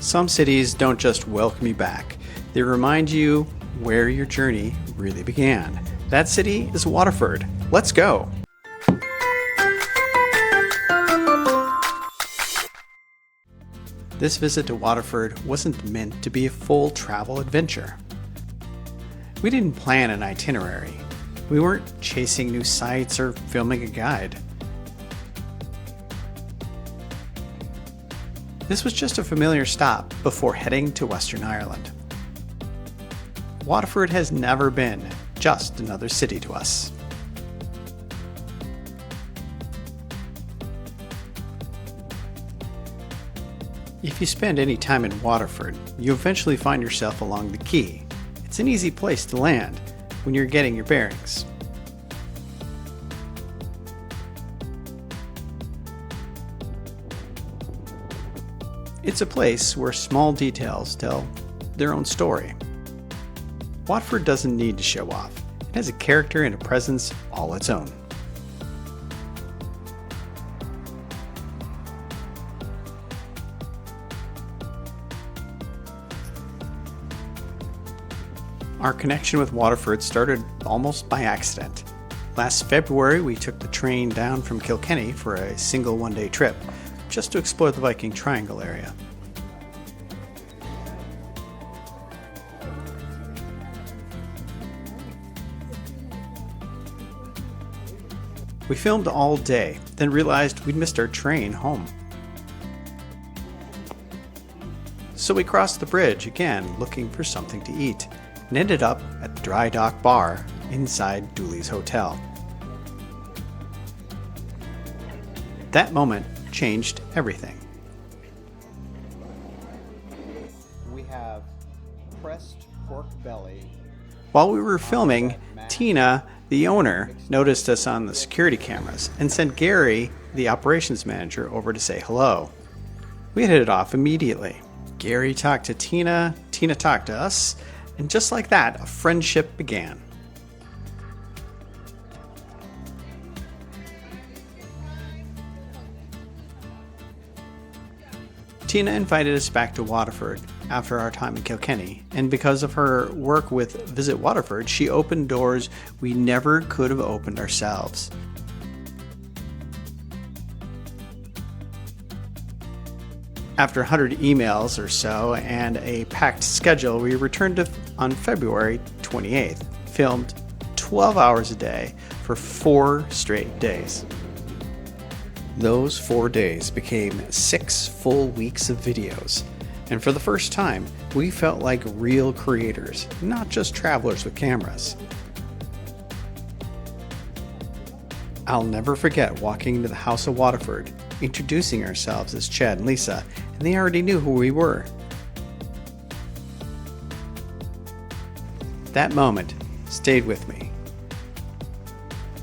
Some cities don't just welcome you back, they remind you where your journey really began. That city is Waterford. Let's go! This visit to Waterford wasn't meant to be a full travel adventure. We didn't plan an itinerary. We weren't chasing new sights or filming a guide. This was just a familiar stop before heading to Western Ireland. Waterford has never been just another city to us. If you spend any time in Waterford, you eventually find yourself along the Quay. It's an easy place to land when you're getting your bearings. It's a place where small details tell their own story. Waterford doesn't need to show off. It has a character and a presence all its own. Our connection with Waterford started almost by accident. Last February, we took the train down from Kilkenny for a single one-day trip, just to explore the Viking Triangle area. We filmed all day, then realized we'd missed our train home. So we crossed the bridge again, looking for something to eat, and ended up at the Dry Dock Bar inside Dooley's Hotel. That moment changed everything. We have pressed pork belly. While we were filming, Tina, the owner, noticed us on the security cameras and sent Gary, the operations manager, over to say hello. We hit it off immediately. Gary talked to Tina, Tina talked to us, and just like that, a friendship began. Tina invited us back to Waterford after our time in Kilkenny, and because of her work with Visit Waterford, she opened doors we never could have opened ourselves. After 100 emails or so and a packed schedule, we returned on February 28th, filmed 12 hours a day for 4 straight days. Those 4 days became 6 full weeks of videos, and for the first time, we felt like real creators, not just travelers with cameras. I'll never forget walking into the House of Waterford, introducing ourselves as Chad and Lisa, and they already knew who we were. That moment stayed with me.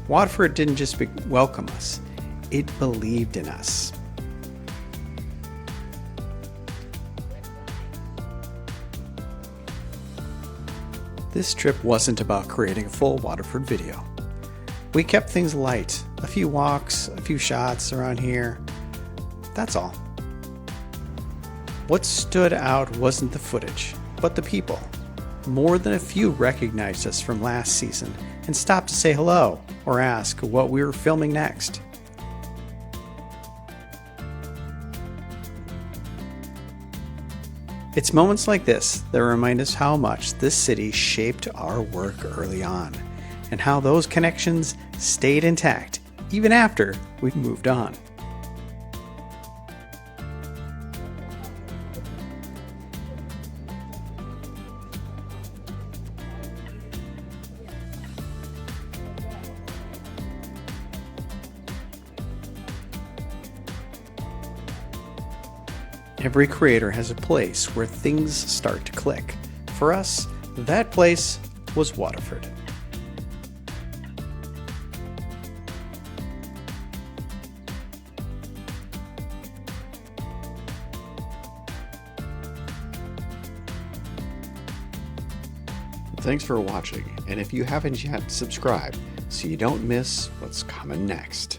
Waterford didn't just welcome us, it believed in us. This trip wasn't about creating a full Waterford video. We kept things light, a few walks, a few shots around here. That's all. What stood out wasn't the footage, but the people. More than a few recognized us from last season and stopped to say hello or ask what we were filming next. It's moments like this that remind us how much this city shaped our work early on, and how those connections stayed intact even after we've moved on. Every creator has a place where things start to click. For us, that place was Waterford. Thanks for watching, and if you haven't yet, subscribe so you don't miss what's coming next.